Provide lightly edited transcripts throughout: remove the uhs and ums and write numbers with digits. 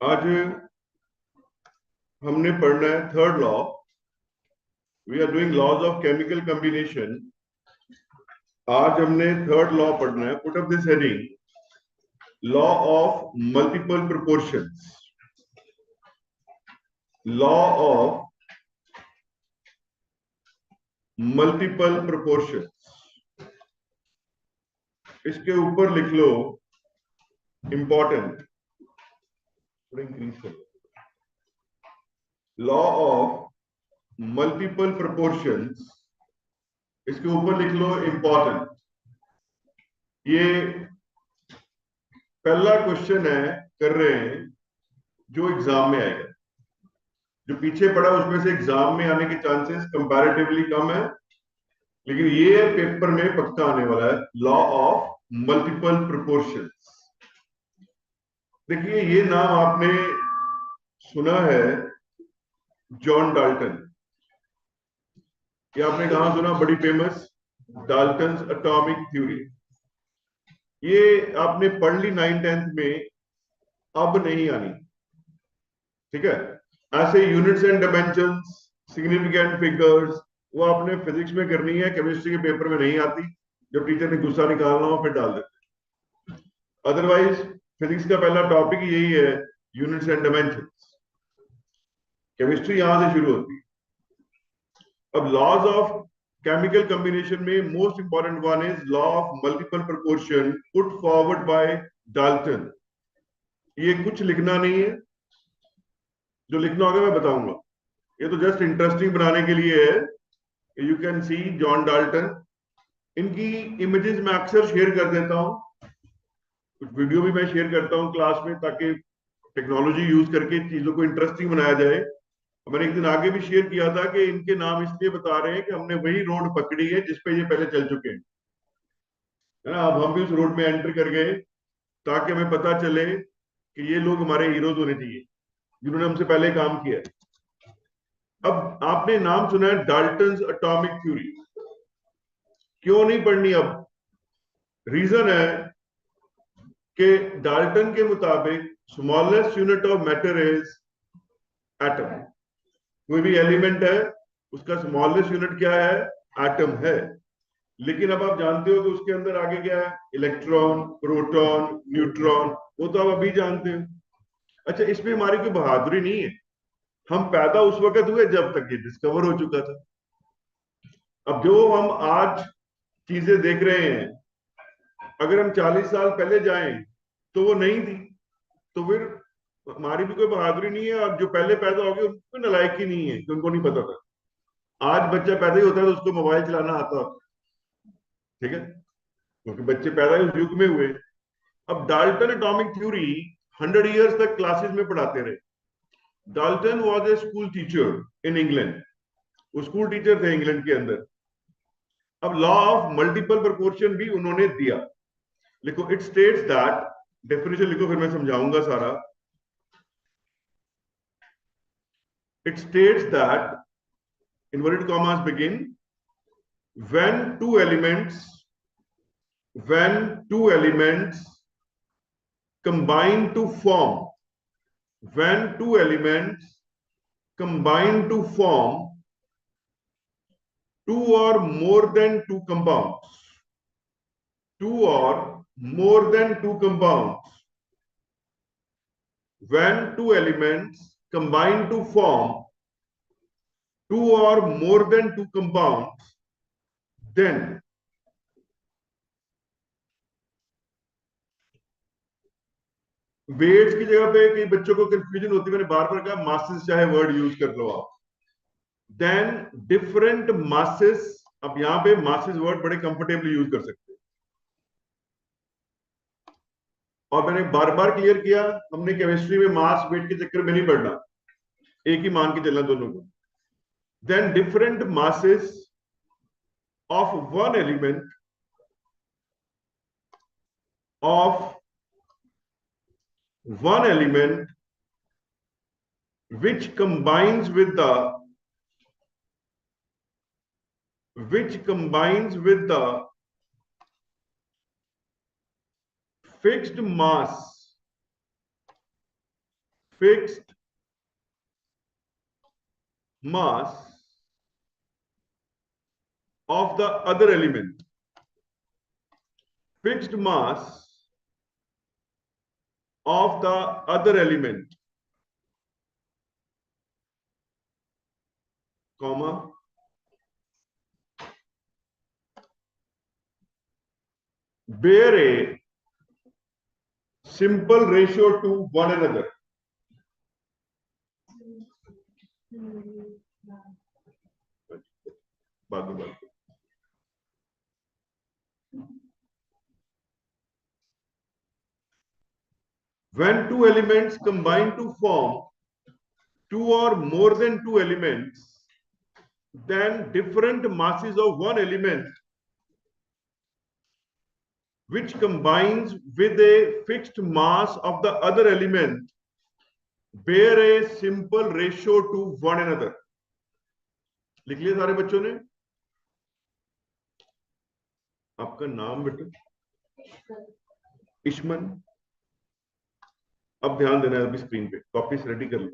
आज हमने पढ़ना है third law. We are doing laws of chemical combination. आज हमने थर्ड लॉ पढ़ना है। Put up this heading, law of multiple proportions. Law of multiple proportions. इसके ऊपर लिख लो इंपॉर्टेंट, इंक्रीज कर, लॉ ऑफ मल्टीपल प्रोपोर्शंस। इसके ऊपर लिख लो इंपॉर्टेंट। ये पहला क्वेश्चन है, कर रहे हैं, जो एग्जाम में आएगा। जो पीछे पड़ा उसमें से एग्जाम में आने के चांसेस कंपैरेटिवली कम है, लेकिन ये पेपर में पक्का आने वाला है, लॉ ऑफ मल्टीपल प्रोपोर्शंस। देखिए, ये नाम आपने सुना है, जॉन डाल्टन। ये आपने कहां सुना? बड़ी फेमस, डाल्टन्स एटॉमिक थ्योरी। ये आपने पढ़ ली 9th-10th में, अब नहीं आनी। ठीक है, ऐसे units and dimensions, significant figures, वो आपने फिजिक्स में करनी है, केमिस्ट्री के पेपर में नहीं आती। जब टीचर ने गुस्सा निकालना हो फिर डाल देते। अदरवाइज फिजिक्स का पहला टॉपिक यही है, यूनिट्स एंड डायमेंशंस। केमिस्ट्री यहां से शुरू होती है। अब लॉज ऑफ केमिकल कॉम्बिनेशन में most important one is law of multiple proportion, put forward bye Dalton. ये कुछ लिखना नहीं है, जो लिखना होगा मैं बताऊंगा। ये तो जस्ट इंटरेस्टिंग बनाने के लिए है। You can see John Dalton. इनकी इमेजेस मैं अक्सर शेयर कर देता हूं, कुछ वीडियो भी मैं शेयर करता हूं क्लास में, ताकि टेक्नोलॉजी यूज करके चीजों को इंटरेस्टिंग बनाया जाए। मैंने एक दिन आगे भी शेयर किया था कि इनके नाम इसलिए बता रहे हैं कि हमने वही रोड पकड़ी है जिसपे ये पहले चल चुके हैं, है ना। अब हम भी उस रोड में एंटर कर गए, ताकि हमें पता चले कि ये लोग हमारे हीरोज होने चाहिए, जिन्होंने हमसे पहले काम किया। अब आपने नाम सुना है डाल्टन्स एटॉमिक थ्योरी। क्यों नहीं पढ़नी? अब रीजन है कि डाल्टन के मुताबिक smallest unit of matter is atom. कोई भी एलिमेंट है, उसका स्मॉलेस्ट यूनिट क्या है? एटम है। लेकिन अब आप जानते हो कि उसके अंदर आगे क्या है? Electron, proton, neutron. वो तो आप अभी जानते हो। अच्छा, इसमें हमारी कोई बहादुरी नहीं है। हम पैदा उस वक्त हुए जब तक ये डिस्कवर हो चुका था। अब जो हम आज चीजें देख रहे हैं, अगर हम 40 साल पहले जाएं तो वो नहीं थी। तो फिर हमारी भी कोई बहादुरी नहीं है। अब जो पहले पैदा हो गए उनको नालायक ही नहीं है कि उनको नहीं पता था। आज बच्चा पैदा ही होता है तो उसको मोबाइल चलाना आता है, ठीक है, क्योंकि बच्चे पैदा ही उस युग में हुए। अब डाल्टन एटॉमिक थ्योरी 100 इयर्स तक क्लासेस में पढ़ाते रहे। Dalton was a school teacher in England. वो स्कूल टीचर थे इंग्लैंड के अंदर। अब लॉ ऑफ मल्टीपल प्रोपोर्शन भी उन्होंने दिया। लिखो, इट स्टेट्स दैट, डेफिनेशन लिखो फिर मैं समझाऊंगा सारा। It states that, inverted commas begin, when two elements combine to form, when two elements combine to form two or more than two compounds, two or more than two compounds, when two elements combine to form two or more than two compounds, then weights की जगह पे कई बच्चों को confusion होती है, मैंने बार बार कहा मासेस चाहे वर्ड यूज कर लो आप। देन डिफरेंट मासेस, अब यहां पे मासेस वर्ड बड़े कंफर्टेबली यूज कर सकते हैं। और मैंने बार बार क्लियर किया, हमने केमिस्ट्री में मास वेट के चक्कर में नहीं पढ़ना, एक ही मान के चलना दोनों को। Then different masses of one element, of one element which combines with the fixed mass of the other element, fixed mass of the other element, comma, bear a simple ratio to one another. When two elements combine to form two or more than two elements, then different masses of one element which combines with a fixed mass of the other element bear a simple ratio to one another. लिख लिया सारे बच्चों ने? आपका नाम बेटा इश्मन. अब ध्यान देना है अभी स्क्रीन पे, कॉपीज रेडी कर लो.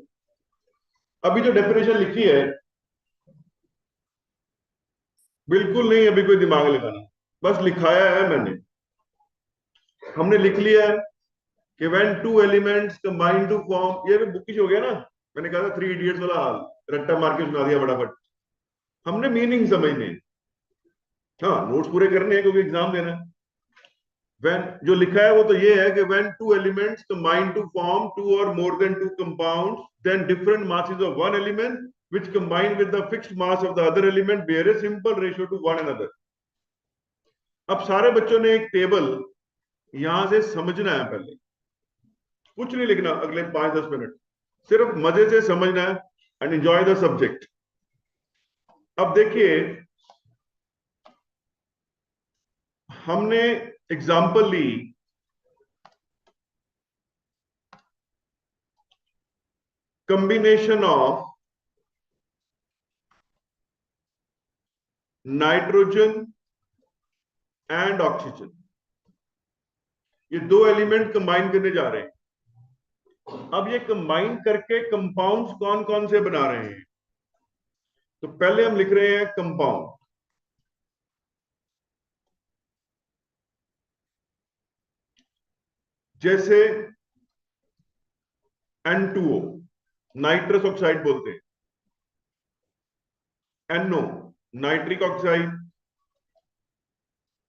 अभी जो डेफिनेशन लिखी है बिल्कुल नहीं अभी कोई दिमाग लगाना, बस लिखाया है मैंने. हमने लिख लिया है कि when two elements combine to form, ये भी बुकिश हो गया ना. मैंने कहा था 3 इडियट्स वाला हाल, रट्टा मार के सुना दिया फटाफट. हमने मीनिंग समझने, हाँ नोट्स पूरे करने हैं क्योंकि एग्जाम देना है. when जो लिखा है वो तो ये है कि when two elements combine to form two or more than two compounds, then different masses of one element which combine with the fixed mass of the other element bear a simple ratio to one another. अब सारे बच्चों ने एक table यहां से समझना है. पहले कुछ नहीं लिखना, अगले 5-10 मिनट सिर्फ मजे से समझना है एंड एंजॉय द सब्जेक्ट. अब देखिए हमने एग्जाम्पल ली combination of nitrogen and oxygen. ये दो एलिमेंट कंबाइन करने जा रहे हैं. अब ये कंबाइन करके कंपाउंड्स कौन कौन से बना रहे हैं? तो पहले हम लिख रहे हैं कंपाउंड. जैसे N2O नाइट्रस ऑक्साइड बोलते हैं, NO नाइट्रिक ऑक्साइड,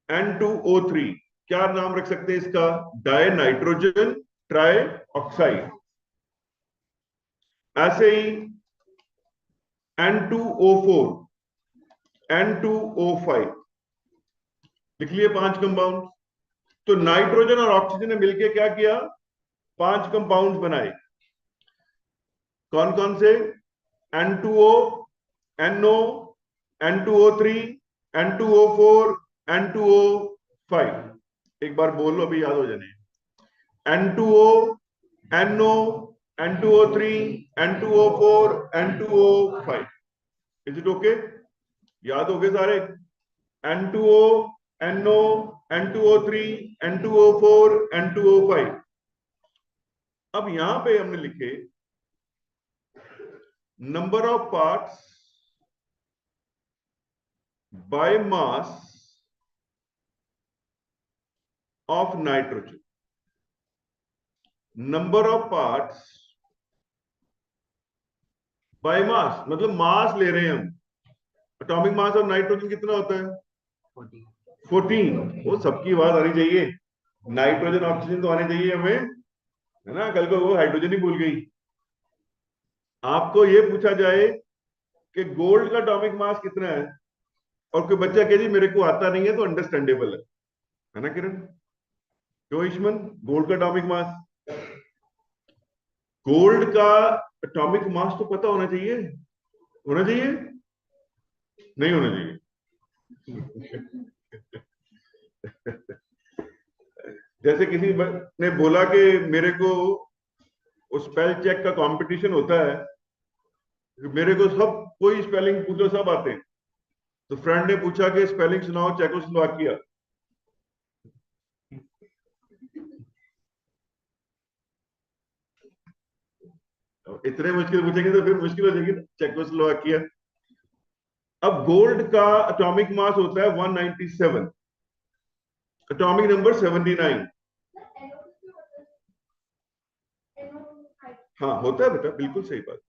N2O3 क्या नाम रख सकते हैं इसका? Die nitrogen try oxide. ऐसे ही N2O4, N2O5 लिख लिए 5 कंपाउंड. तो नाइट्रोजन और ऑक्सीजन ने मिलकर क्या किया? 5 कंपाउंड बनाए. कौन कौन से? N2O, NO, N2O3, N2O4, N2O5. एक बार बोल लो अभी याद हो जाने. N2O, NO, N2O3, N2O4, N2O5. Is it okay? याद हो गए सारे? N2O, NO, N2O3, N2O4, N2O5. अब यहां पे हमने लिखे number of parts by mass of nitrogen. Number of parts by mass मतलब मास ले रहे हैं हम. एटॉमिक मास ऑफ नाइट्रोजन कितना होता है? 14. वो सबकी बात आनी चाहिए. नाइट्रोजन ऑक्सीजन तो आने चाहिए हमें, है ना. कल को वो हाइड्रोजन ही भूल गई. आपको ये पूछा जाए कि गोल्ड का एटॉमिक मास कितना है और कोई बच्चा कहे जी मेरे को आता नहीं है, तो अंडरस्टैंडेबल है ना किरण? क्यों ईश्मन? गोल्ड का एटॉमिक मास, गोल्ड का एटॉमिक मास तो पता होना चाहिए. होना चाहिए? नहीं होना चाहिए. जैसे किसी ने बोला कि मेरे को स्पेल चेक का कंपटीशन होता है, मेरे को सब कोई स्पेलिंग पूछो सब आते हैं. तो फ्रेंड ने पूछा कि स्पेलिंग सुनाओ चेकोस्लोवाकिया. इतने मुश्किल पूछेंगे तो फिर मुश्किल हो जाएगी ना। चेकोस्लोवाकिया। अब गोल्ड का एटॉमिक मास होता है 197, एटॉमिक नंबर 79। हाँ होता है बेटा, बिल्कुल सही बात।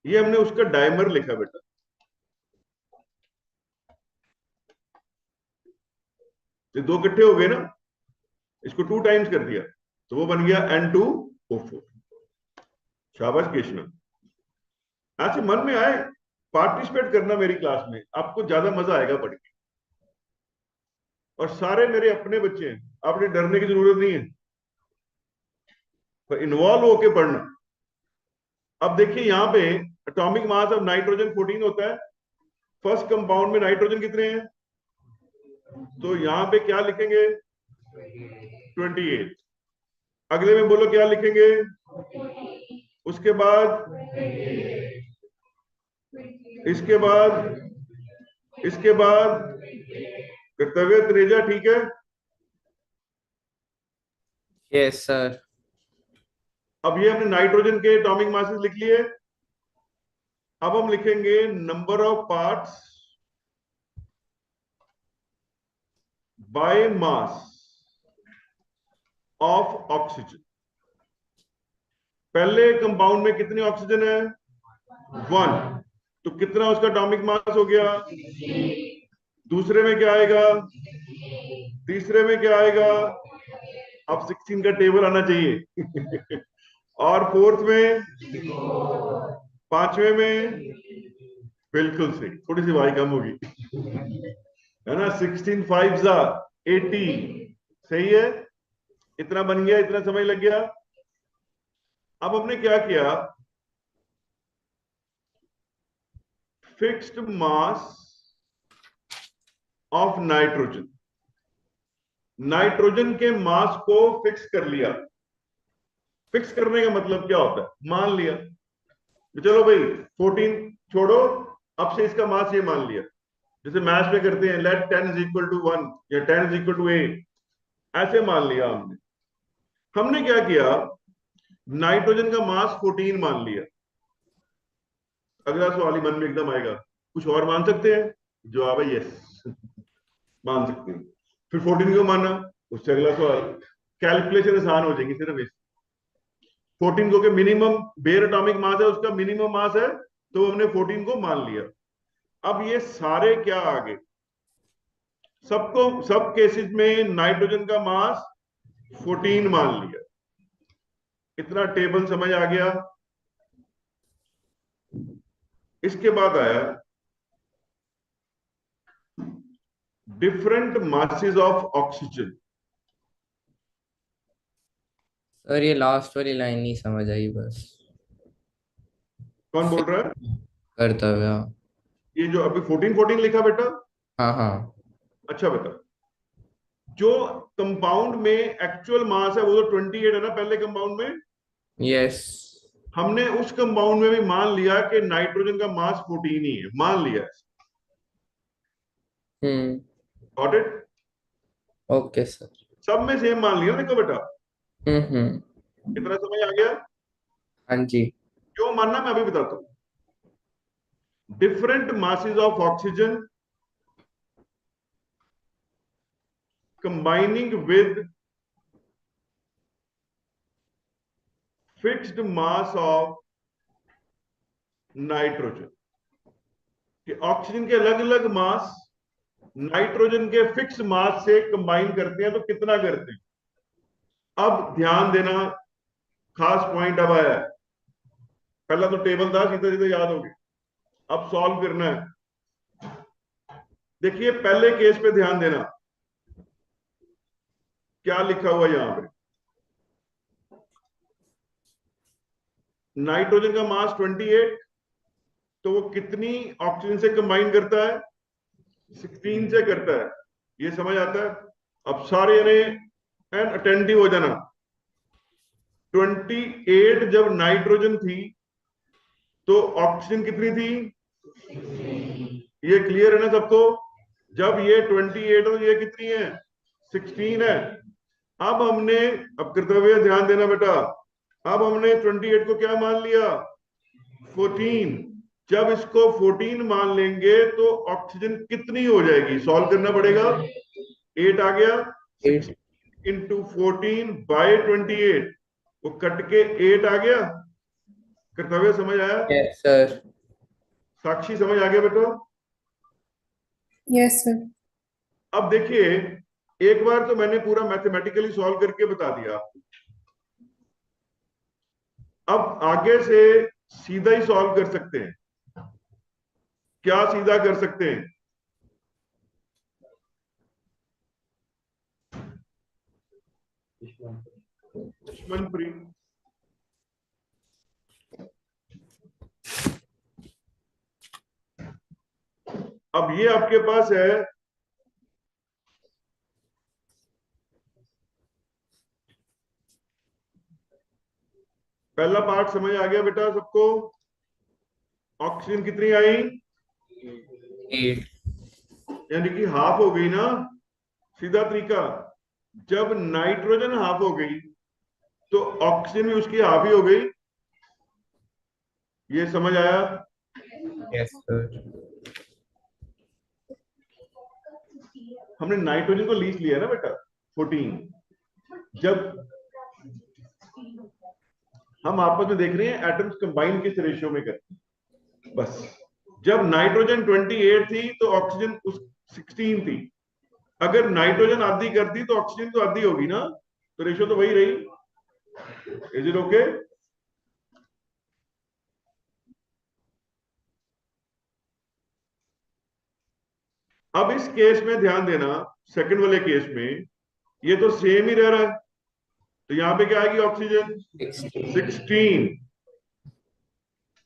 ये हमने उसका डायमर लिखा बेटा। ये दो इकट्ठे हो गए ना, इसको 2 टाइम्स कर दिया तो वो बन गया N2O4। शाबाश कृष्णा। ऐसे मन में आए पार्टिसिपेट करना मेरी क्लास में, आपको ज्यादा मजा आएगा पढ़ के। और सारे मेरे अपने बच्चे हैं, आपने डरने की जरूरत नहीं है, पर इन्वॉल्व होके पढ़ना। अब देखिए यहाँ पे एटॉमिक मास ऑफ नाइट्रोजन 14 होता है। फर्स्ट कंपाउंड में नाइट्रोजन कितने हैं, तो यहाँ पे क्या लिखेंगे 28। अगले में बोलो क्या लिखेंगे, उसके बाद, इसके बाद, इसके बाद कर्तव्य त्रेजा, ठीक है। Yes sir. अब ये हमने नाइट्रोजन के एटॉमिक मासेस लिख लिए। अब हम लिखेंगे number of parts by mass of oxygen. पहले कंपाउंड में कितनी ऑक्सीजन है, 1, तो कितना उसका एटॉमिक मास हो गया। दूसरे में क्या आएगा, तीसरे में क्या आएगा, अब 16 का टेबल आना चाहिए और फोर्थ में, पांचवें में, बिल्कुल सही, थोड़ी सी भाई कम होगी है ना। 16 5 जा 80, सही है। इतना बन गया, इतना समय लग गया। अब हमने क्या किया, fixed mass of nitrogen, nitrogen के मास को फिक्स कर लिया। फिक्स करने का मतलब क्या होता है, मान लिया। तो चलो भाई 14 छोड़ो, अब से इसका मास ये मान लिया। जैसे मैथ्स में करते हैं, लेट 10 इज इक्वल टू 1 या 10 इज इक्वल टू 8, ऐसे मान लिया हमने। हमने क्या किया, नाइट्रोजन का मास 14 मान लिया। अगला सवाल ही मन में एकदम आएगा, कुछ और मान सकते हैं, जवाब है यस मान सकते हैं। फिर 14 क्यों माना, उससे अगला सवाल, कैलकुलेशन आसान हो जाएगी सिर्फ इस। 14 को के मिनिमम बेयर एटॉमिक मास है, उसका मिनिमम मास है, तो हमने 14 को मान लिया। अब ये सारे क्या आ गए, सबको, सब केसेस में नाइट्रोजन का मास 14 मान लिया। इतना टेबल समझ आ गया। इसके बाद आया different masses of oxygen. Sir ये लास्ट वाली लाइन नहीं समझ आई बस। कौन बोल रहा है, कर्तव्य। ये जो अभी 14 14 लिखा बेटा। हाँ हाँ। अच्छा बेटा, जो कंपाउंड में एक्चुअल मास है वो तो 28 है ना पहले कंपाउंड में। यस। हमने उस कंपाउंड में भी मान लिया कि नाइट्रोजन का मास 14 ही है, मान लिया। Hmm. Got it. Okay sir. सब में सेम मान लिया, देखो बेटा हम्म। कितना समझ आ गया। हाँ जी। क्यों मानना मैं अभी बताता हूं। Different masses of oxygen combining with fixed mass of nitrogen, कि ऑक्सीजन के अलग अलग मास नाइट्रोजन के फिक्स मास से कंबाइन करते हैं तो कितना करते हैं। अब ध्यान देना, खास पॉइंट अब आया है। पहला तो टेबल था, सीधा सीधा याद हो गया। अब सॉल्व करना है। देखिए पहले केस पे ध्यान देना, क्या लिखा हुआ है यहां पे। नाइट्रोजन का मास 28, तो वो कितनी ऑक्सीजन से कंबाइन करता है, 16 से करता है। ये समझ आता है। अब सारे यानी अटेंटिव हो जाना। 28 जब नाइट्रोजन थी तो ऑक्सीजन कितनी थी, ये क्लियर है ना सबको। जब ये 28 और ये कितनी है, 16 है। अब हमने, अब कर्तव्य ध्यान देना बेटा, अब हमने 28 को क्या मान लिया, 14। जब इसको 14 मान लेंगे तो ऑक्सीजन कितनी हो जाएगी, सॉल्व करना पड़ेगा। 8 आ गया, 6 इंटू 14 बाई 28, वो कट के 8 आ गया। कर्तव्य समझ आया, यस सर। साक्षी समझ आ गया बेटा। Yes sir. अब देखिए, एक बार तो मैंने पूरा मैथमेटिकली सॉल्व करके बता दिया, अब आगे से सीधा ही सॉल्व कर सकते हैं। क्या सीधा कर सकते हैं, दुश्मन फ्री। अब ये आपके पास है पहला पार्ट, समझ आ गया बेटा सबको। ऑक्सीजन कितनी आई, 8। यानी कि हाफ हो गई ना, सीधा तरीका। जब नाइट्रोजन हाफ हो गई तो ऑक्सीजन भी उसकी हाफ ही हो गई, ये समझ आया। Yes sir. हमने नाइट्रोजन को लीस्ट लिया ना बेटा 14। जब हम आपस में देख रहे हैं एटम्स कंबाइन किस रेशियो में करते हैं, बस। जब नाइट्रोजन 28 थी तो ऑक्सीजन उस 16 थी। अगर नाइट्रोजन आधी कर दी तो ऑक्सीजन तो आधी होगी ना, तो रेशियो तो वही रही। Is it okay? अब इस केस में ध्यान देना, सेकंड वाले केस में ये तो सेम ही रह रहा है, तो यहां पे क्या आएगी ऑक्सीजन 16।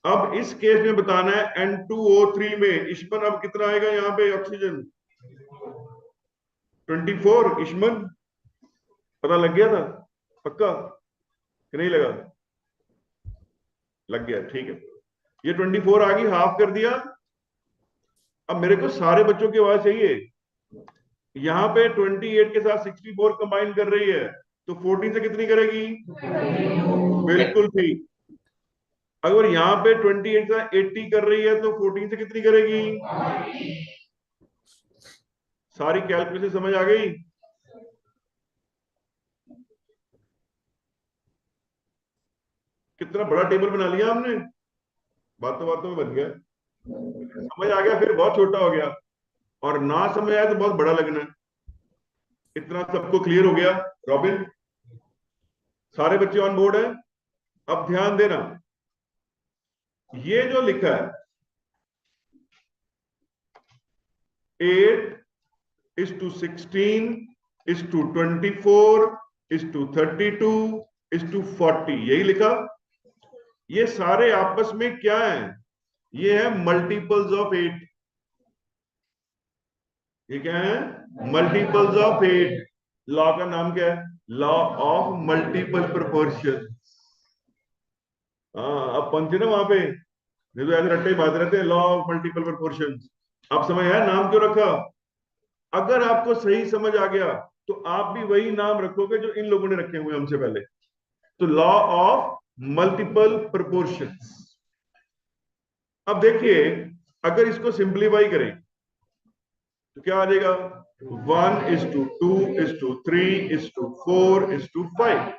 अब इस केस में बताना है N2O3 में इश्मन अब कितना आएगा यहाँ पे ऑक्सीजन, 24। इश्मन पता लग गया था पक्का कि नहीं लगा, लग गया, ठीक है। ये 24 आ गई, हाफ कर दिया। अब मेरे को सारे बच्चों की आवाज चाहिए। यहाँ पे 28 के साथ 64 कंबाइन कर रही है, तो 14 से कितनी करेगी, बिल्कुल ठीक। अगर यहाँ पे 28 से 80 कर रही है तो 14 से कितनी करेगी, सारी कैलकुलेशन समझ आ गई। कितना बड़ा टेबल बना लिया हमने, बातों बातों में बन गया। समझ आ गया फिर बहुत छोटा हो गया, और ना समझ आया तो बहुत बड़ा लगना है। इतना सबको क्लियर हो गया रॉबिन, सारे बच्चे ऑन बोर्ड हैं। अब ध्यान देना, ये जो लिखा है 8:16 to 24 to 32 to 40, यही लिखा। ये सारे आपस में क्या है, ये है मल्टीपल्स ऑफ 8। ये क्या है, मल्टीपल्स ऑफ 8। लॉ का नाम क्या है, लॉ ऑफ मल्टीपल प्रोपोर्शन। हाँ अब पहुंचे ना वहां पे, नहीं तो ऐसे रट्टे बात रहते हैं, लॉ ऑफ मल्टीपल प्रोपोर्शन। आप समझ आया नाम क्यों रखा। अगर आपको सही समझ आ गया तो आप भी वही नाम रखोगे जो इन लोगों ने रखे हुए हमसे पहले। तो लॉ ऑफ मल्टीपल प्रोपोर्शंस। अब देखिए, अगर इसको सिंप्लीफाई करें तो क्या आ जाएगा, 1:2:3:4:5।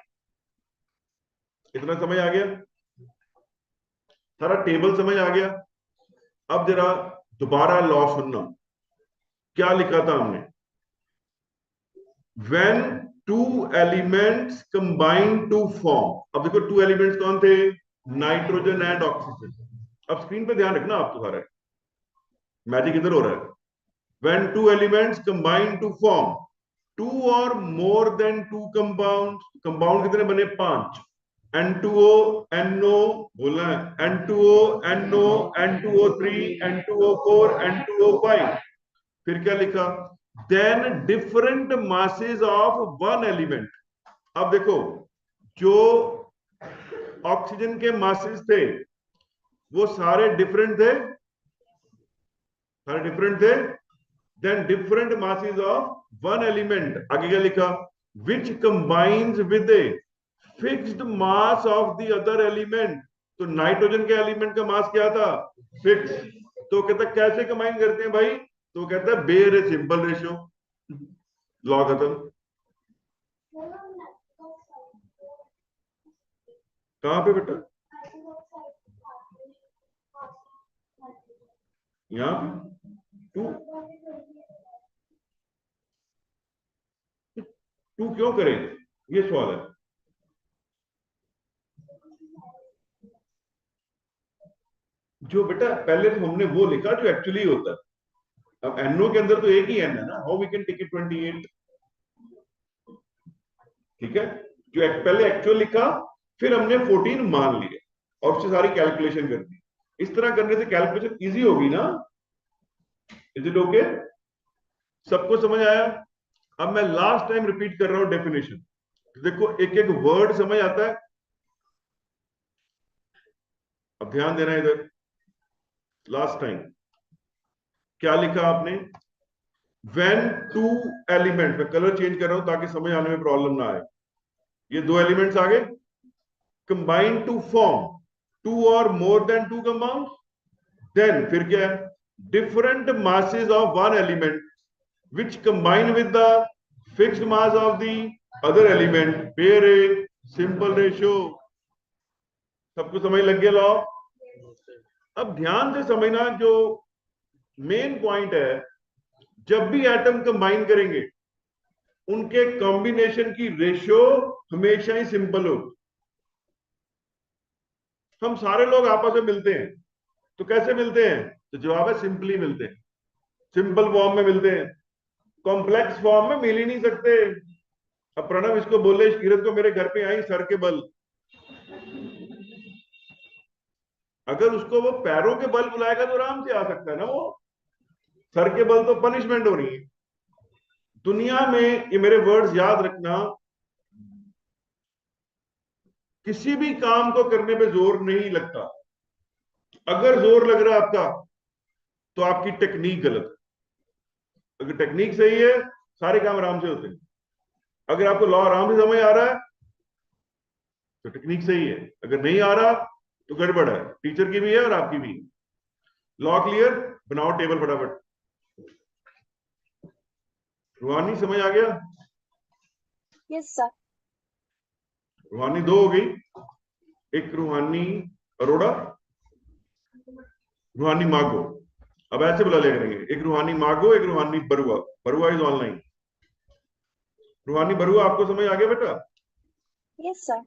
इतना समझ आ गया, सारा टेबल समझ आ गया। अब जरा दोबारा लॉ सुनना, क्या लिखा था हमने, when two elements combine to form। अब देखो टू एलिमेंट्स कौन थे, नाइट्रोजन एंड ऑक्सीजन। अब स्क्रीन पे ध्यान रखना आप तो, सारा मैजिक इधर हो रहा है। when two elements combine to form two or more than two compounds, compound कितने बने, 5। N2O NO बोलना है, N2O NO N2O3 N2O4 N2O5। फिर क्या लिखा, then different masses of one element. अब देखो, जो ऑक्सीजन के मासेस थे वो सारे डिफरेंट थे, सारे डिफरेंट थे। Then different masses of one element, आगे क्या लिखा, which combines with fixed mass of the other element. तो नाइट्रोजन के एलिमेंट का मास क्या था? फिक्स। तो कहता कैसे कंबाइन करते हैं भाई? तो कहता है bear a simple ratio, law खत्म। कहां पे बेटा? यहाँ पे टू। टू क्यों करें, ये सवाल है। जो बेटा पहले तो हमने वो लिखा जो एक्चुअली होता है। अब एनओ के अंदर तो एक ही एन है ना, how we can take it 28। ठीक है, जो पहले एक्चुअल लिखा, फिर हमने 14 मान लिए और उससे सारी कैलकुलेशन कर दी। इस तरह करने से कैलकुलेशन इजी होगी ना। Is it okay? सबको समझ आया? अब मैं लास्ट टाइम रिपीट कर रहा हूं डेफिनेशन। देखो एक एक वर्ड समझ आता है। अब ध्यान देना इधर। लास्ट टाइम क्या लिखा आपने? व्हेन टू एलिमेंट, मैं कलर चेंज कर रहा हूं ताकि समझ आने में प्रॉब्लम ना आए। ये दो एलिमेंट्स आ गए, कंबाइन टू फॉर्म टू और more than two compound. Then फिर क्या है? Different masses of one element which combine with the fixed mass of the other element bear a simple ratio। सबको समझ लग गया लॉ? अब ध्यान से समझना, जो मेन पॉइंट है, जब भी एटम कंबाइन करेंगे उनके कॉम्बिनेशन की रेशियो हमेशा ही सिंपल होगी। हम सारे लोग आपस में मिलते हैं, तो कैसे मिलते हैं? तो जवाब है सिंपली मिलते हैं, सिंपल फॉर्म में मिलते हैं। कॉम्प्लेक्स फॉर्म में मिल ही नहीं सकते। अब प्रणव इसको बोले किरत को मेरे घर पे आई सर के बल, अगर उसको वो पैरों के बल बुलाएगा तो आराम से आ सकता है ना। वो सर के बल तो पनिशमेंट हो रही है दुनिया में। ये मेरे वर्ड्स याद रखना, किसी भी काम को करने पे जोर नहीं लगता। अगर जोर लग रहा है आपका, तो आपकी टेक्निक गलत है। अगर टेक्निक सही है, सारे काम आराम से होते हैं। अगर आपको लॉ आराम से समझ आ रहा है, तो टेक्निक सही है। अगर नहीं आ रहा, तो गड़बड़ है, टीचर की भी है और आपकी भी। Law clear? बनाओ टेबल फटाफट। रूहानी समझ आ गया? Yes sir. रूहानी दो हो गई, एक रूहानी अरोड़ा, रूहानी मागो। अब ऐसे बुला लिया करेंगे, एक रूहानी मागो, एक रूहानी बरुआ। Barua is online. रूहानी बरुआ आपको समझ आ गया बेटा? Yes sir.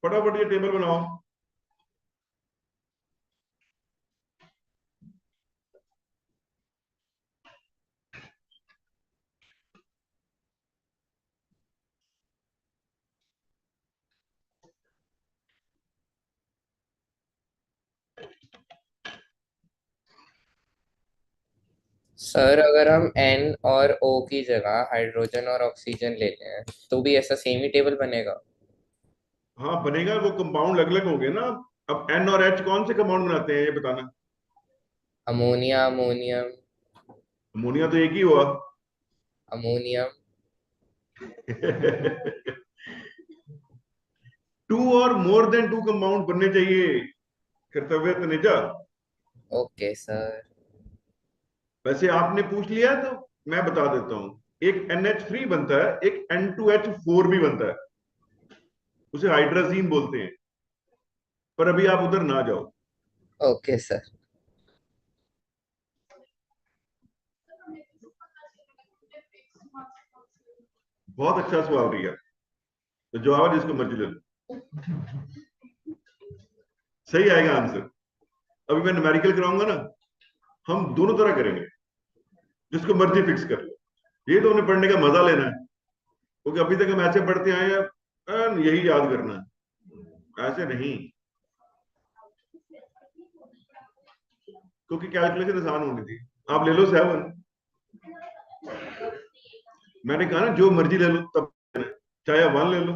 फटाफट ये टेबल बनाओ। सर अगर हम N और O की जगह हाइड्रोजन और ऑक्सीजन लेते हैं तो भी ऐसा सेम ही टेबल बनेगा? हाँ बनेगा, वो कंपाउंड अलग अलग होंगे ना। अब एन और एच कौन से कंपाउंड बनाते हैं ये बताना। अमोनिया, अमोनियम, अमोनिया तो एक ही हुआ। अमोनियम। टू और मोर देन टू कंपाउंड बनने चाहिए, कर्तव्य तनेजा। Okay sir. वैसे आपने पूछ लिया तो मैं बता देता हूं। एक NH3 बनता है, एक N2H4 भी बनता है, उसे हाइड्राजीन बोलते हैं। पर अभी आप उधर ना जाओ। Okay sir. बहुत अच्छा सवाल दिया, तो जवाब जिसको मर्जी ले लो, सही आएगा आंसर। अभी मैं न्यूमेरिकल कराऊंगा ना, हम दोनों तरह करेंगे, जिसको मर्जी फिक्स कर लो। ये तो उन्हें पढ़ने का मजा लेना है, क्योंकि अभी तक हम ऐसे पढ़ते आए हैं, यही याद करना है, ऐसे नहीं। क्योंकि कैलकुलेशन आसान होनी थी। आप ले लो 7, मैंने कहा ना जो मर्जी ले लो, तब चाहे 1 ले लो,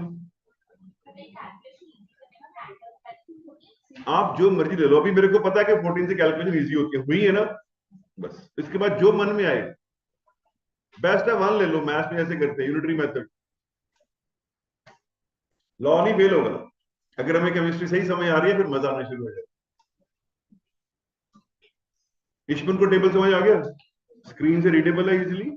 आप जो मर्जी ले लो। अभी मेरे को पता है कि 14 से कैलकुलेशन इजी होती है, हुई है ना। बस इसके बाद जो मन में आए, बेस्ट है 1 ले लो। मैथ्स में ऐसे करते हैं, यूनिटरी मेथड। लॉ नहीं फेल होगा। अगर हमें केमिस्ट्री सही समझ आ रही है फिर मजा आना शुरू हो जाएगा। ईशमन को टेबल समझ आ गया? स्क्रीन से रीडेबल है इजीली।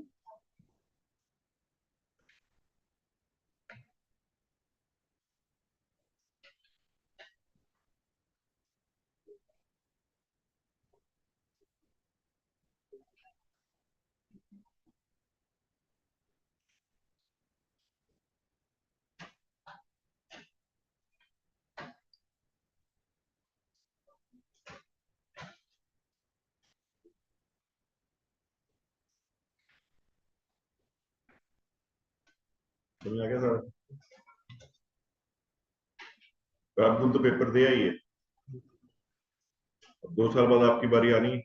समझ आ गया सर? अब्दुल तो पेपर दिया ही है, अब 2 साल बाद आपकी बारी आनी है।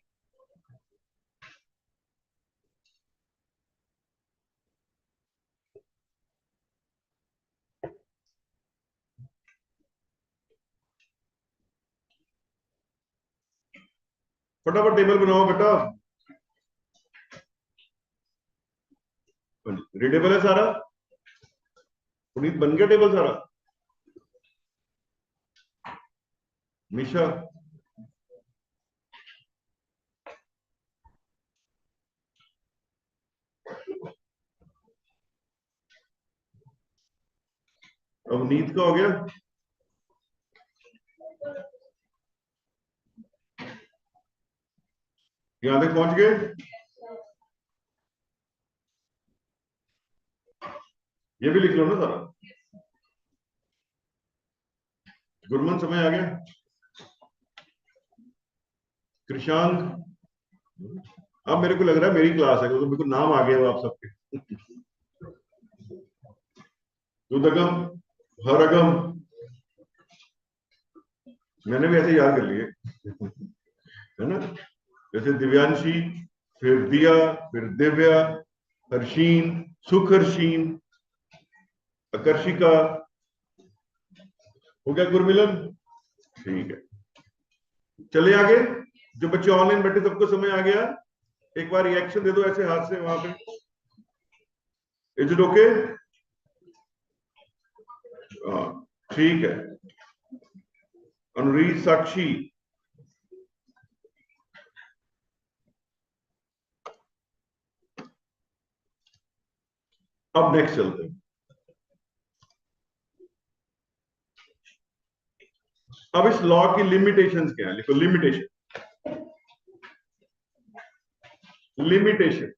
फटाफट टेबल बनाओ बेटा। रीडेबल है सारा? पुनीत बन गया टेबल सारा? निशा अवनीत का हो गया? यहां तक पहुंच गए? ये भी लिख लो ना सारा। गुरमन समझ आ गया? कृषांक, अब मेरे को लग रहा है मेरी क्लास है क्योंकि मेरे को नाम आ गया वो आप सबके। दुदगम, हरगम, मैंने भी ऐसे याद कर लिए है ना। जैसे दिव्यांशी, फिर दिया, फिर दिव्या, हर्षीन, सुखर्षीन, आकर्षिका। हो गया गुरमिलन? ठीक है, चले आगे। जो बच्चे ऑनलाइन बैठे सबको समझ आ गया? एक बार रिएक्शन दे दो ऐसे हाथ से वहां पे। Is it okay? ठीक है। अनुरीत, साक्षी, अब नेक्स्ट चलते हैं। अब इस लॉ की लिमिटेशंस क्या है? लिखो लिमिटेशन। लिमिटेशन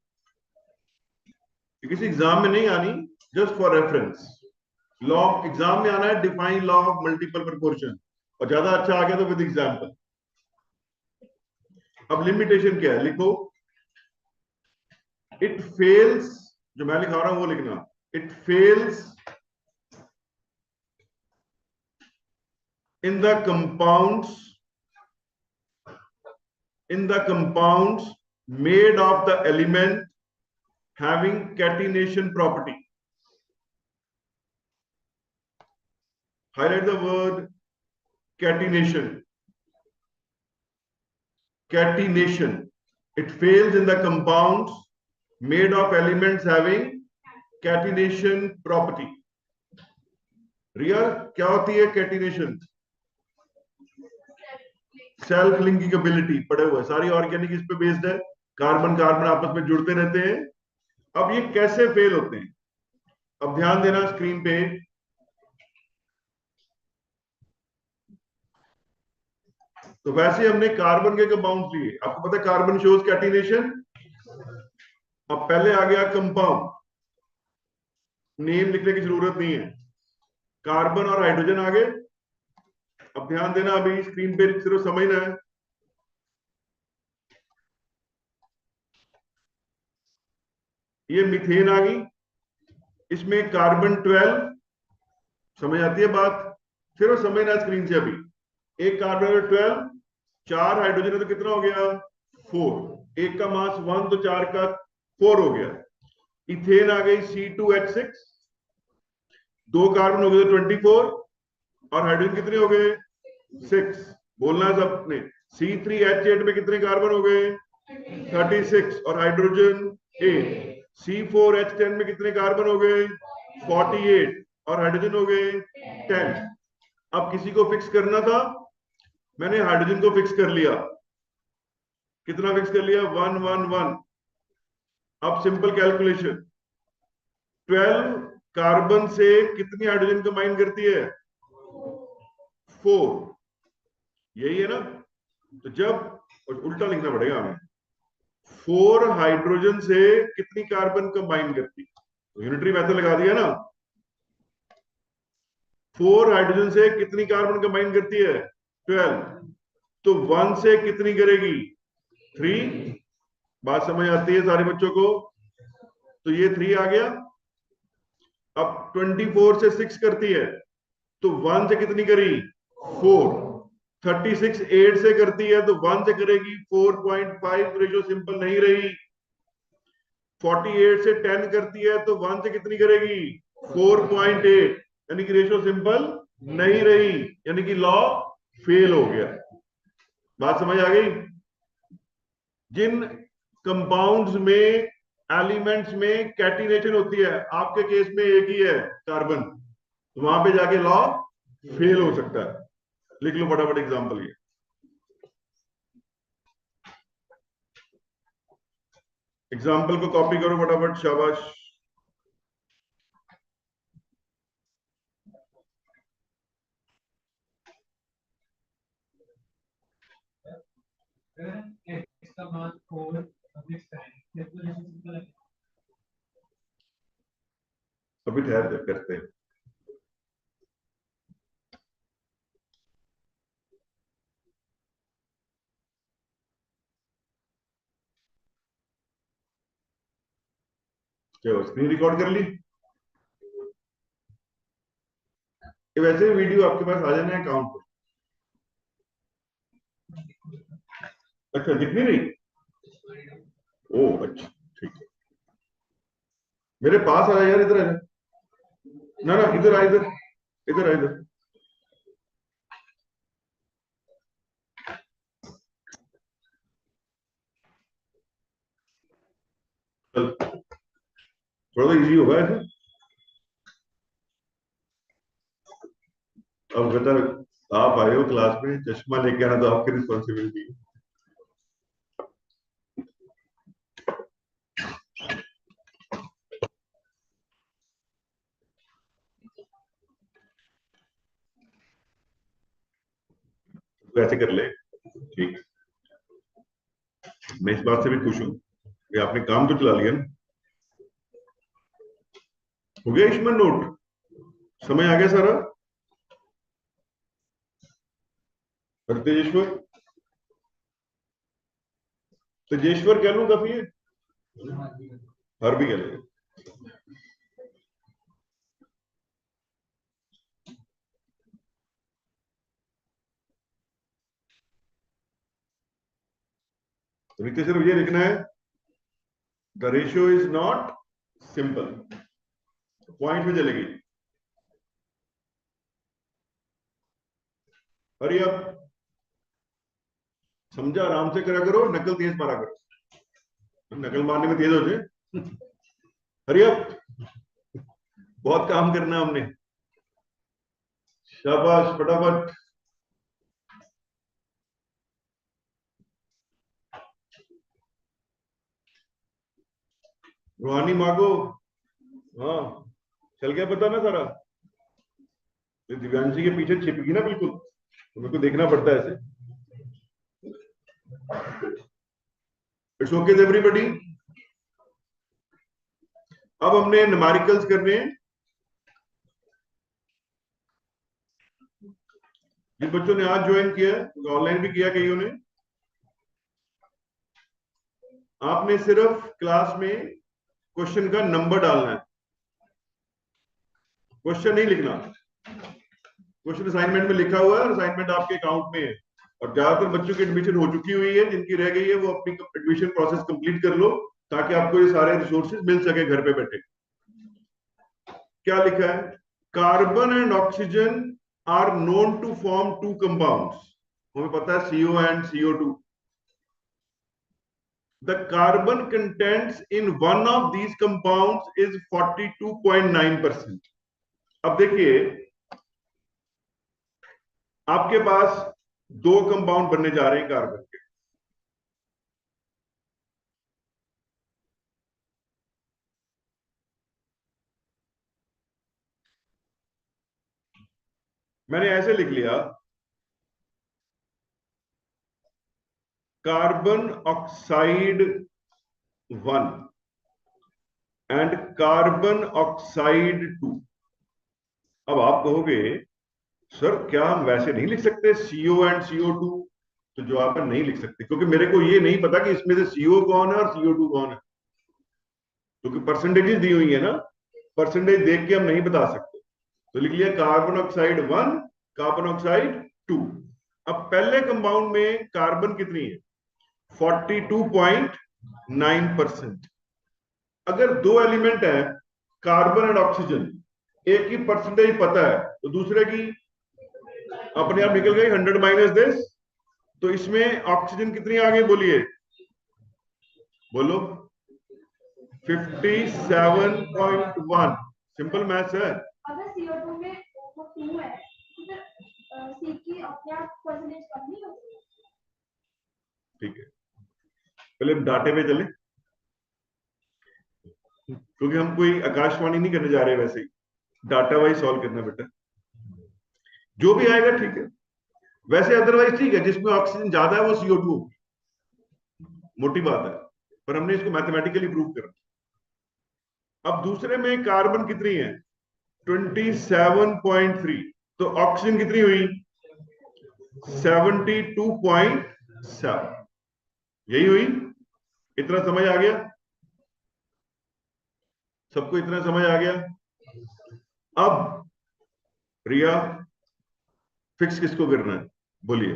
किसी एग्जाम में नहीं आनी, just for reference. Law exam में आना है define law of multiple proportion, और ज्यादा अच्छा आ गया तो विद एग्जांपल। अब लिमिटेशन क्या है? लिखो इट फेल्स, जो मैं लिखा रहा हूं वो लिखना। It fails in the compounds made of the element having catenation property. Highlight the word catenation. Catenation. It fails in the compounds made of elements having catenation property. रिया, क्या होती है catenation? सेल्फ लिंकिंग एबिलिटी पढ़े हुए, सारी organic इस पे based है। Carbon carbon आपस में जुड़ते रहते हैं। अब ये कैसे फेल होते हैं? अब ध्यान देना स्क्रीन पे। तो वैसे हमने कार्बन के कंपाउंड लिए, आपको पता है कार्बन शोज कैटिनेशन। अब पहले आ गया कंपाउंड, नेम लिखने की जरूरत नहीं है, कार्बन और हाइड्रोजन आ गए। अब ध्यान देना, अभी स्क्रीन पे सिर्फ समझना है। ये मीथेन आ गई, इसमें कार्बन 12, समझ आती है बात? सिर्फ समझना स्क्रीन से। अभी एक कार्बन 12, 4 हाइड्रोजन है तो कितना हो गया? 4। एक का मास 1 तो 4 का 4 हो गया। इथेन आ गई C2H6, 2 कार्बन हो गए 24, और हाइड्रोजन कितने हो गए? 6। बोलना है सबने। C3H8 में कितने कार्बन हो गए? 36, और हाइड्रोजन 8। C4H10 में कितने कार्बन हो गए? 48। और हाइड्रोजन हो गए 10। अब किसी को फिक्स करना था, मैंने हाइड्रोजन को फिक्स कर लिया। कितना फिक्स कर लिया? 1 1 1। अब सिंपल कैलकुलेशन, 12 कार्बन से कितनी हाइड्रोजन कंबाइन करती है? 4। यही है ना? तो जब, और उल्टा लिखना पड़ेगा हमें, 4 हाइड्रोजन से कितनी कार्बन कंबाइन करती है? तो यूनिटरी मेथड लगा दिया ना। 4 हाइड्रोजन से कितनी कार्बन कंबाइन करती है? 12। तो 1 से कितनी करेगी? 3। बात समझ आती है सारे बच्चों को? तो ये 3 आ गया। अब 24 से 6 करती है, तो 1 से कितनी करी? 4। 36 8 से करती है, तो 1 से करेगी 4.5, रेशियो सिंपल नहीं रही। 48 से 10 करती है, तो 1 से कितनी करेगी? 4.8, यानी कि रेशियो सिंपल नहीं रही, यानी कि लॉ फेल हो गया। बात समझ आ गई? जिन कंपाउंड्स में, एलिमेंट्स में कैटिनेशन होती है, आपके केस में एक ही है, कार्बन, तो वहां पे जाके लॉ फेल हो सकता है। लिख लो फटाफट एग्जांपल ये। एग्जांपल को कॉपी करो फटाफट, शाबाश। अभी ठहर कर करते हैं। चलो स्क्रीन रिकॉर्ड कर ली। ये वैसे ही वीडियो आपके पास आ जाना है अकाउंट पर। अच्छा, दिख नहीं रही? ओ अच्छा, ठीक है। मेरे पास आ यार, इधर आ जा। ना ना, इधर आ, इधर इधर आ, इधर। चल, थोड़ा सा इजी होगा ऐसे। अब बेटा, आप आए हो क्लास में, चश्मा लेके आना तो आपकी रिस्पॉन्सिबिलिटी है। तो ऐसे कर ले, ठीक। मैं इस बात से भी खुश हूं कि आपने काम तो चला लिया ना। हो गया ईश्वर नोट? समय आ गया सारा? और तेजेश्वर, तेजेश्वर कह लूं काफी है? हर भी कह लेगा। नीचे सिर्फ ये लिखना है, the ratio is not simple. Point में चलेगी। अरे अब समझा, आराम से करा करो, नकल तेज मारा करो। नकल मारने में तेज हो जाए। हरी अब, बहुत काम करना है हमने। शाबाश, फटाफट। रूहानी मांगो। हाँ, चल गया पता ना सारा? ये दिव्यांशी के पीछे छिपकी ना बिल्कुल, तो मेरे को देखना पड़ता है ऐसे। It's okay everybody. अब हमने न्यूमेरिकल्स करने हैं। जिन बच्चों ने आज ज्वाइन किया, ऑनलाइन भी किया कईयों ने, आपने सिर्फ क्लास में क्वेश्चन का नंबर डालना है, क्वेश्चन नहीं लिखना। क्वेश्चन असाइनमेंट में लिखा हुआ है और असाइनमेंट आपके अकाउंट में है। और ज्यादातर बच्चों की एडमिशन हो चुकी हुई है, जिनकी रह गई है वो अपनी एडमिशन प्रोसेस कंप्लीट कर लो, ताकि आपको ये सारे रिसोर्सेज मिल सके घर पे बैठे। क्या लिखा है? Carbon and oxygen are known to form two compounds. हमें पता है CO and CO2। The carbon contents in one of these compounds is 42.9%. अब देखिए, आपके पास दो कंपाउंड बनने जा रहे हैं कार्बन के। मैंने ऐसे लिख लिया, carbon oxide 1 and carbon oxide 2। अब आप कहोगे सर क्या हम वैसे नहीं लिख सकते CO एंड CO2? तो जवाब है नहीं लिख सकते, क्योंकि मेरे को ये नहीं पता कि इसमें से CO कौन है और CO2 कौन है, क्योंकि परसेंटेजेस दी हुई है ना, परसेंटेज देख के हम नहीं बता सकते। तो लिख लिया कार्बन ऑक्साइड 1, कार्बन ऑक्साइड 2। अब पहले कंपाउंड में कार्बन कितनी है? 42.9%। अगर दो एलिमेंट है, कार्बन एंड ऑक्सीजन, एक की परसेंटेज पता है तो दूसरे की अपने आप निकल गई 100 माइनस दिस। तो इसमें ऑक्सीजन कितनी आ गई बोलिए, बोलो 57.1। सिंपल मैथ्स है। अगर CO2 में वो 2 है तो फिर C की अपने आप परसेंटेज कम नहीं होती? ठीक है, पहले डाटे पे चले, क्योंकि हम कोई आकाशवाणी नहीं करने जा रहे, वैसे ही डाटा वाइज सॉल्व करना बेटा, जो भी आएगा ठीक है। वैसे अदरवाइज ठीक है, जिसमें ऑक्सीजन ज्यादा है वो CO2 होगी, मोटी बात है, पर हमने इसको मैथमेटिकली प्रूव करा। अब दूसरे में कार्बन कितनी है? 27.3। तो ऑक्सीजन कितनी हुई? 72.7। यही हुई। इतना समझ आ गया सबको? इतना समझ आ गया? अब रिया, फिक्स किसको करना है बोलिए?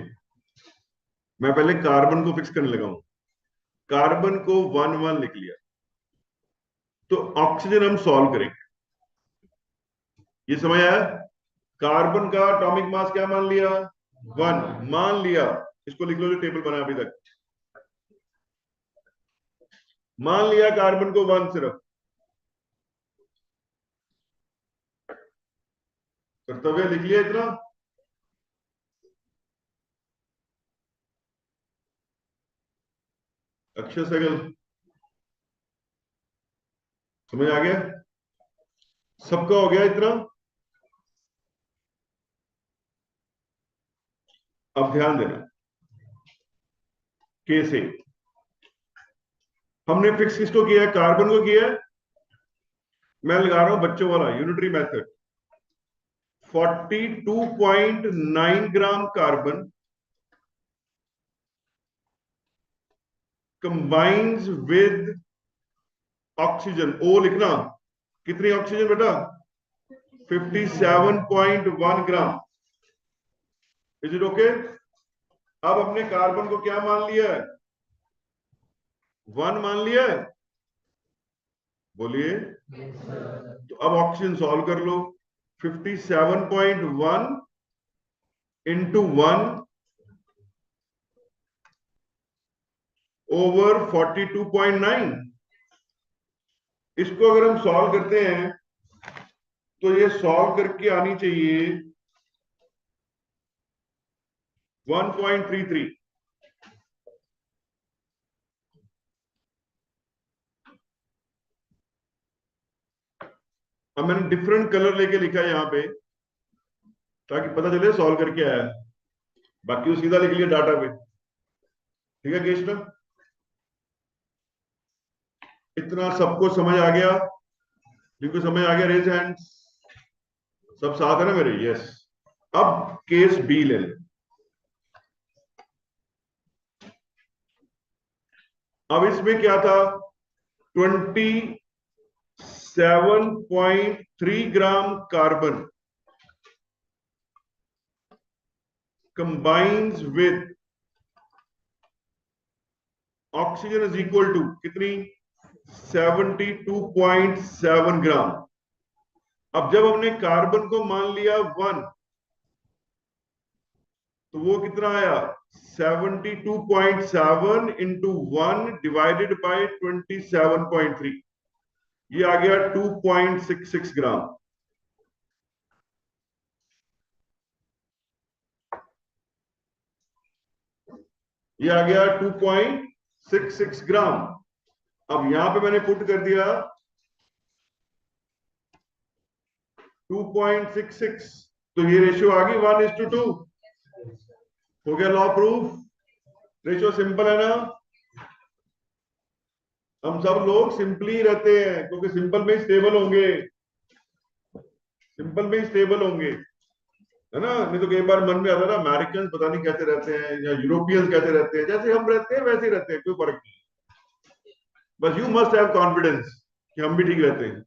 मैं पहले कार्बन को फिक्स करने लगा हूं। कार्बन को 1 लिख लिया, तो ऑक्सीजन हम सॉल्व करेंगे। ये समझ आया? कार्बन का एटॉमिक मास क्या मान लिया? 1 मान लिया। इसको लिख लो जो टेबल बना अभी तक। मान लिया कार्बन को 1 सिर्फ। कर्तव्य लिख लिया इतना। अक्षय सगल समझ आ गया? सबका हो गया इतना? अब ध्यान देना, कैसे हमने फिक्स किसको किया है? कार्बन को किया है। मैं लगा रहा हूं बच्चों वाला unitary method. 42.9 gram carbon combines with oxygen. O लिखना, कितनी ऑक्सीजन बेटा? 57.1 ग्राम। Is it okay? अब हमने कार्बन को क्या मान लिया है? 1 मान लिया है, बोलिए। तो अब ऑक्सीजन सॉल्व कर लो। 57.1 इंटू 1 ओवर 42.9। इसको अगर हम सॉल्व करते हैं तो ये सॉल्व करके आनी चाहिए 1.33। अब मैंने डिफरेंट कलर लेके लिखा है यहां पे, ताकि पता चले सॉल्व करके आया है। बाकी वो सीधा लिख लिया डाटा पे। ठीक है केशव? इतना सबको समझ आ गया? जिनको समझ आ गया रेज हैंड। सब साथ है ना मेरे? यस। अब केस बी ले ले। अब इसमें क्या था? 27.3 gram carbon combines with oxygen is equal to कितनी? 72.7 ग्राम। अब जब हमने कार्बन को मान लिया 1, तो वो कितना आया? 72.7 इंटू 1 डिवाइडेड बाय 27.3। ये आ गया 2.66 ग्राम। ये आ गया 2.66 ग्राम। अब यहां पे मैंने पुट कर दिया 2.66, तो ये रेशियो आ गई 1:2। हो गया लॉ प्रूफ, रेशियो सिंपल है ना। हम सब लोग सिंपली रहते हैं क्योंकि सिंपल में स्टेबल होंगे, सिंपल में स्टेबल होंगे, है ना। नहीं तो कई बार मन में आता है ना, अमेरिकन पता नहीं कैसे रहते हैं या यूरोपियंस कैसे रहते हैं, जैसे हम रहते हैं वैसे ही रहते हैं, कोई फर्क नहीं। बस यू मस्ट हैव कॉन्फिडेंस कि हम भी ठीक रहते हैं।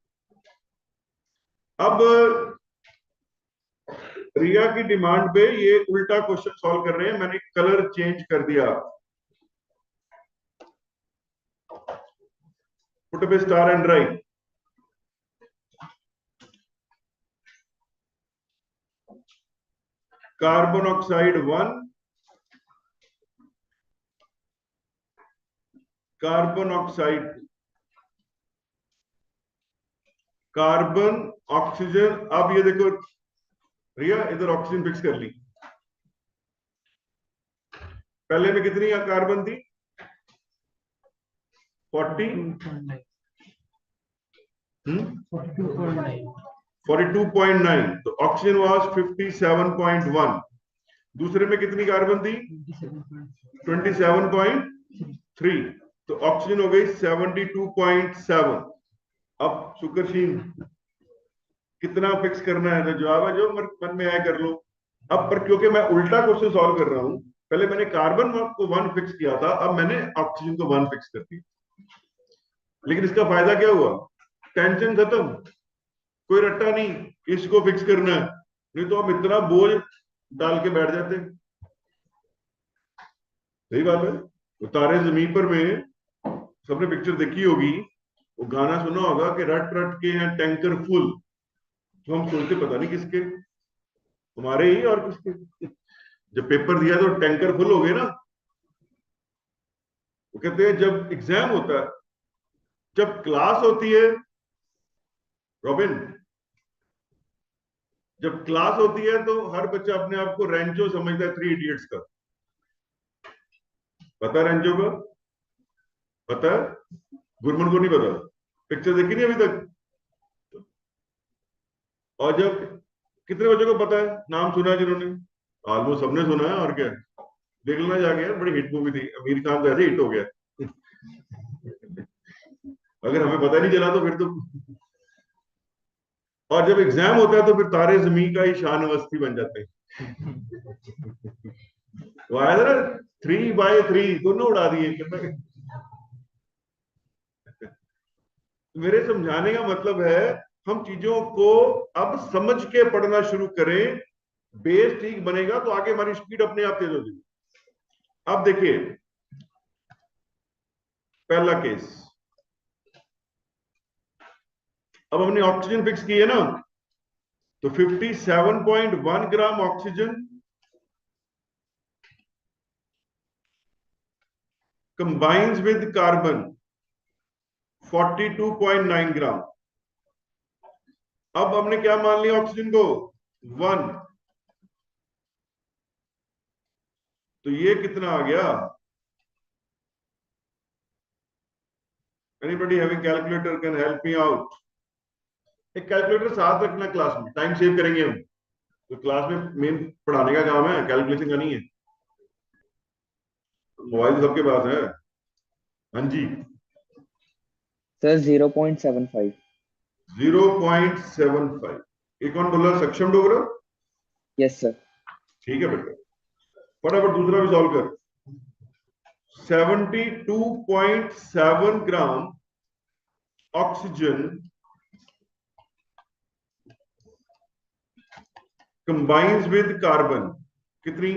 अब रिया की डिमांड पे ये उल्टा क्वेश्चन सॉल्व कर रहे हैं, मैंने कलर चेंज कर दिया। Put up star and right. Carbon oxide 1, carbon oxide 2, carbon oxygen. अब ये देखो रिया, इधर ऑक्सीजन फिक्स कर ली। पहले में कितनी कार्बन थी? 40, 42.9, तो ऑक्सीजन वाज 57.1। दूसरे में कितनी कार्बन थी? 27.3, तो ऑक्सीजन हो गई 72.7। अब सुकरशीन कितना फिक्स करना है, तो जवाब है जो मन में आया कर लो। अब पर क्योंकि मैं उल्टा क्वेश्चन सॉल्व कर रहा हूं, पहले मैंने कार्बन को 1 फिक्स किया था, अब मैंने ऑक्सीजन को 1 फिक्स कर दिया। लेकिन इसका फायदा क्या हुआ? टेंशन खत्म, कोई रट्टा नहीं, इसको फिक्स करना है, नहीं तो हम इतना बोझ डाल के बैठ जाते। सही बात है। तो तारे जमीन पर में सबने पिक्चर देखी होगी, वो गाना सुना होगा कि रट रट के हैं टैंकर फुल, तो हम सोचते पता नहीं किसके, हमारे ही और किसके। जब पेपर दिया तो टैंकर फुल हो गए ना। वो कहते हैं जब एग्जाम होता है, जब क्लास होती है रॉबिन, जब क्लास होती है तो हर बच्चा अपने आप को रेंचो समझता है, 3 इडियट्स का। पता है रेंचो का? पता है? गुरमन को नहीं पता, पिक्चर देखी नहीं अभी तक। और जब कितने बच्चों को पता है, नाम सुना है जिन्होंने? ऑलमोस्ट सबने सुना है, और क्या। देख लेना जाके यार, बड़ी हिट मूवी थी, आमिर खान तो ऐसे हिट हो गया। अगर हमें पता नहीं चला तो फिर तो। और जब एग्जाम होता है तो फिर तारे जमीन का ही शान वस्ती बन जाते हैं। वो आया था ना 3x3, दोनों उड़ा दिए। मेरे समझाने का मतलब है, हम चीजों को अब समझ के पढ़ना शुरू करें, बेस ठीक बनेगा तो आगे हमारी स्पीड अपने आप तेज हो जाएगी। अब देखिए पहला केस, अब हमने ऑक्सीजन फिक्स की है ना, तो 57.1 gram oxygen combines with carbon 42.9 ग्राम। अब हमने क्या मान लिया ऑक्सीजन को? 1, तो ये कितना आ गया? Anybody having calculator can help me out. एक कैलकुलेटर साथ रखना क्लास में, टाइम सेव करेंगे हम। तो क्लास में मेन पढ़ाने का काम है, कैलकुलेशन का नहीं है। मोबाइल तो सबके पास है। हाँ जी, सर 0.75। 0.75। एक कौन बोला? सक्षम डोगरा। Yes sir. ठीक है बेटा, फटाफट दूसरा भी सॉल्व कर। 72.7 gram oxygen combines with carbon, कितनी?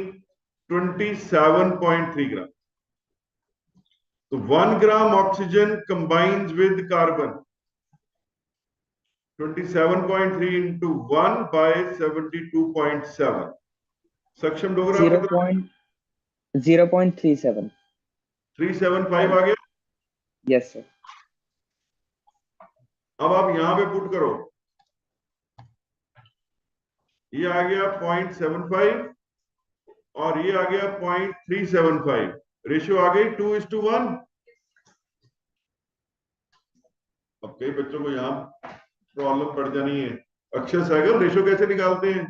27.3 ग्राम। तो 1 gram oxygen combines with carbon, 27.3 into 1 by 72.7। सक्षम डोगरा 0.37। 375 आ गया। Yes sir. अब आप यहां पे पुट करो, ये आ गया 0.75 और ये आ गया 0.375। रेशियो आ गई 2:1। अब कई बच्चों को यहाँ प्रॉब्लम पड़ जानी है। अक्षर सहगल रेशियो कैसे निकालते हैं?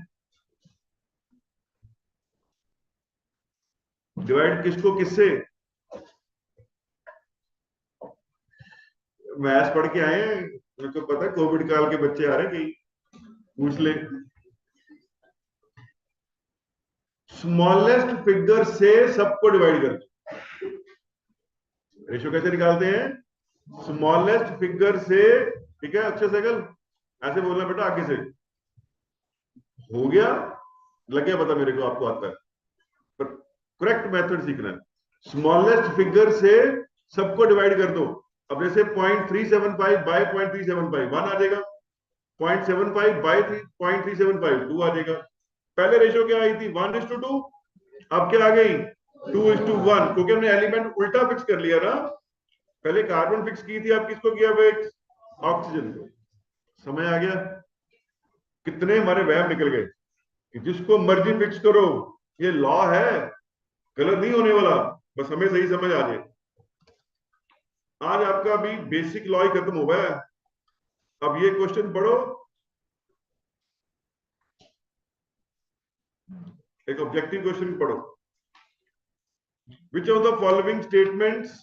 डिवाइड किसको किससे? मैथ्स पढ़ के आए हैं, मेरे को पता है कोविड काल के बच्चे आ रहे हैं, कहीं पूछ ले। स्मॉलेस्ट फिगर से सबको डिवाइड कर दो। रेशियो कैसे निकालते हैं? स्मॉलेस्ट फिगर से, ठीक है अक्षय सहगल, ऐसे बोलना बेटा आगे से। हो गया? लग गया पता मेरे को आपको आता है, पर करेक्ट मेथड सीखना है। स्मॉलेस्ट फिगर से सबको डिवाइड कर दो। अब जैसे 0.375 बाय 0.375 1 आ जाएगा, 0.75 बाय 0.375 2 आ जाएगा। पहले रेशियो क्या आई थी? 1:2। अब क्या आ गई? 2:1, क्योंकि हमने एलिमेंट उल्टा फिक्स कर लिया ना। पहले कार्बन फिक्स की थी, अब किसको किया फिक्स? ऑक्सीजन को। समय आ गया। कितने हमारे वहम निकल गए कि जिसको मर्जी फिक्स करो, ये लॉ है, गलत नहीं होने वाला, बस हमें सही समझ आ जाए। आज आपका अभी बेसिक लॉ ही खत्म हो गया है। अब ये क्वेश्चन पढ़ो, एक ऑब्जेक्टिव क्वेश्चन पढ़ो। Which of the following statements,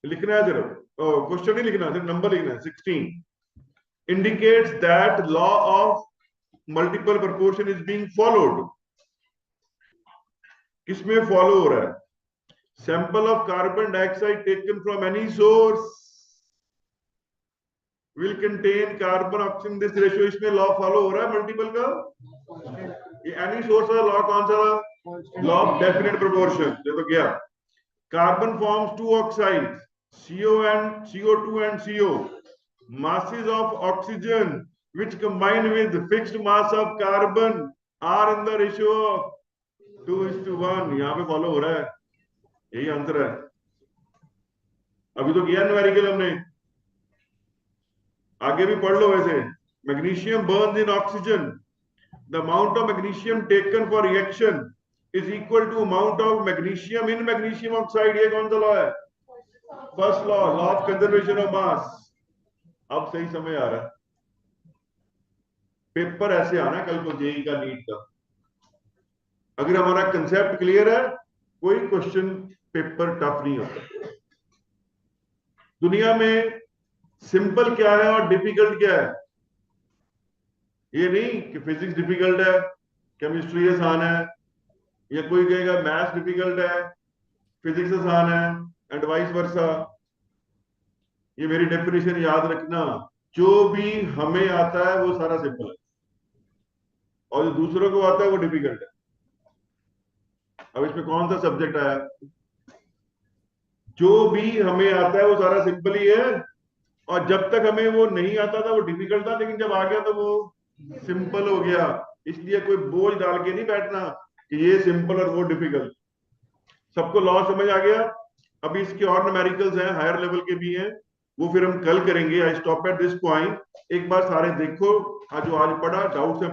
लिखना है सिर्फ, क्वेश्चन नहीं लिखना, सिर्फ नंबर लिखना है। 16 indicates that law of multiple proportion is being followed. किसमें फॉलो हो रहा है? Sample of carbon dioxide taken from any source will contain carbon oxygen this ratio। इसमें लॉ फॉलो हो रहा है मल्टीपल का। ये एनी सोर्स वाला लॉ कौन सा? Law of definite proportion. ये तो गया। Carbon forms 2 oxides, CO2 and CO। masses of oxygen which combine with fixed mass of carbon are in the ratio of 2:1। यहाँ पे फॉलो हो रहा है, यही आंसर है। अभी तो किया न्यूमेरिकल हमने, आगे भी पढ़ लो। वैसे magnesium burns in oxygen, the amount of magnesium taken for reaction is equal to amount of magnesium in magnesium oxide. ये कौन सा लॉ है? First law, law of conservation of mass. अब सही समय आ रहा है। पेपर ऐसे आना कल को जेई का, नीट का। अगर हमारा कंसेप्ट क्लियर है, कोई क्वेश्चन पेपर टफ नहीं होता। दुनिया में सिंपल क्या है और डिफिकल्ट क्या है? ये नहीं कि फिजिक्स डिफिकल्ट है, केमिस्ट्री आसान है, या कोई कहेगा मैथ्स डिफिकल्ट है, फिजिक्स आसान है, एंड वाइस वर्सा। ये मेरी डेफिनेशन याद रखना, जो भी हमें आता है वो सारा सिंपल है, और जो दूसरों को आता है वो डिफिकल्ट है। अब इसमें कौन सा सब्जेक्ट आया? जो भी हमें आता है वो सारा सिंपल ही है, और जब तक हमें वो नहीं आता था वो डिफिकल्ट था, लेकिन जब आ गया तो वो सिंपल हो गया। इसलिए कोई बोझ डाल के नहीं बैठना कि ये सिंपल और वो डिफिकल्ट। सबको लॉ समझ आ गया? अभी इसके और न्यूमेरिकल्स हैं, हायर लेवल के भी हैं, वो फिर हम कल करेंगे। I stop at this point. एक बार सारे देखो, जो आज पढ़ा डाउट्स है